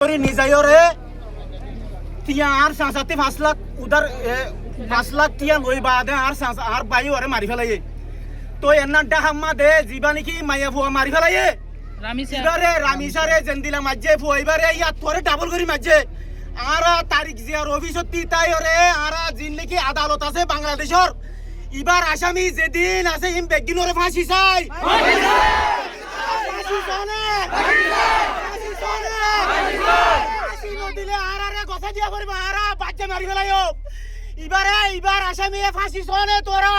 করি নিজাইও রে তিয়া আর 5 লাখ উদার 5 লাখ তিয়া লই বাদে আর বাইও আরে মারি ফেলাই তো এন্না ডাহাম্মা দে জিবা নাকি মাইয়া ফুয়া মারি ফেলাই এবারে রামিসারে জেন্দিলা মাঝে ফুয়াইবারে ইয়া তোরে ডাবল করি মাঝে আর তারিখ জিয়ার অফিসত তাই রে আর জিন নাকি আদালত আছে বাংলাদেশর এবার আসামি যেদিন আছে ইম বেগিনরে ফাঁসি চাই ফাঁসি চানে ফাঁসি চানে ফাঁসি দিলে আর আরে কথা দিয়া করিবা আর বাচ্চা মারি ফেলাইও এবার আসামি ফাঁসি চানে তোরা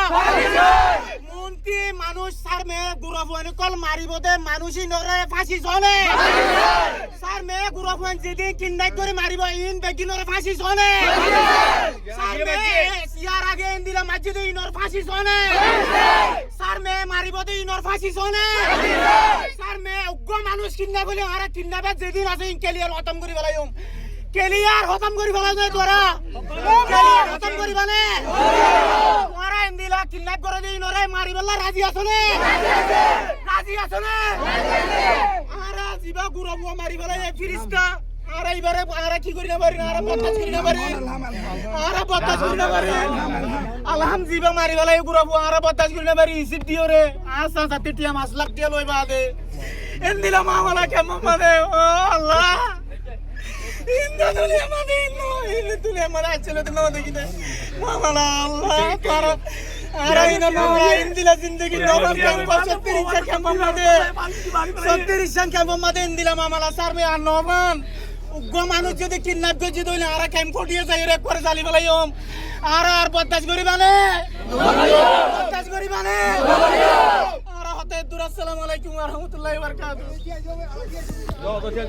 মন্ত্রী মানুষ স্যার মে গুরফুয়ান কল মারিব দে মানুষই নরে ফাঁসি চানে স্যার মে গুরফুয়ান যেদিন কিডন্যাপ করে মারিব ইন বেগিনরে ফাঁসি চানে স্যার মে ইয়ার আগে ইন্দিলা মসজিদে ইনর ফাঁসি চানে স্যার মে মারিব দে ইনর ফাঁসি চানে স্যার মে উগ্র মানুষ কিডন্যাপ হলে আর কিডন্যাপে যেদিন আছে ইন ক্লিয়ার খতম করি ফেলাইম ক্লিয়ার খতম করি ফেলাই নাই তোরা ক্লিয়ার খতম করি বানে তোরা ইন্দিলা কিডন্যাপ করে দে ইনরে মারি বল্লা রাজি আছনে রাজি আছনে আর জিবা গুরবুয়া মারি ফেলাই ফিরিস্তা আর এইবারে আর কি করি না পারি আর বদমাশ করি না পারি আর বদমাশ করি না পারি আলহাম জিবা মারি ফেলাই গুরবুয়া আর বদমাশ করি না পারি হিসাব দিও রে আসা সাথে টিয়া 5 লাখ টিয়া লই বাদে ইন্দিলা মামলা কেমন মানে ও আল্লাহ ইন্দা দুনিয়া মানে ইন্দা দুনিয়া মানে চলে তো না দেখি না মামলা আল্লাহ তোর আর ইনা মামলা ইন্দিলা জিন্দেগি নবাব ক্যাম্পাস 30 ক্যাম্পাস মাদে 30 ক্যাম্পাস মাদে ইন্দিলা মামলা স্যার মে আর নবান উগ্র মানুষ যদি কিডন্যাপ করে যদি হইলে আর ক্যাম্প ফটিয়ে যাই রে করে জালি ফেলাইম আর বদমাশ করিবানে বদমাশ করিবানে আর হতে দুর আসসালামু আলাইকুম ওয়া রাহমাতুল্লাহি ওয়া বারাকাতুহু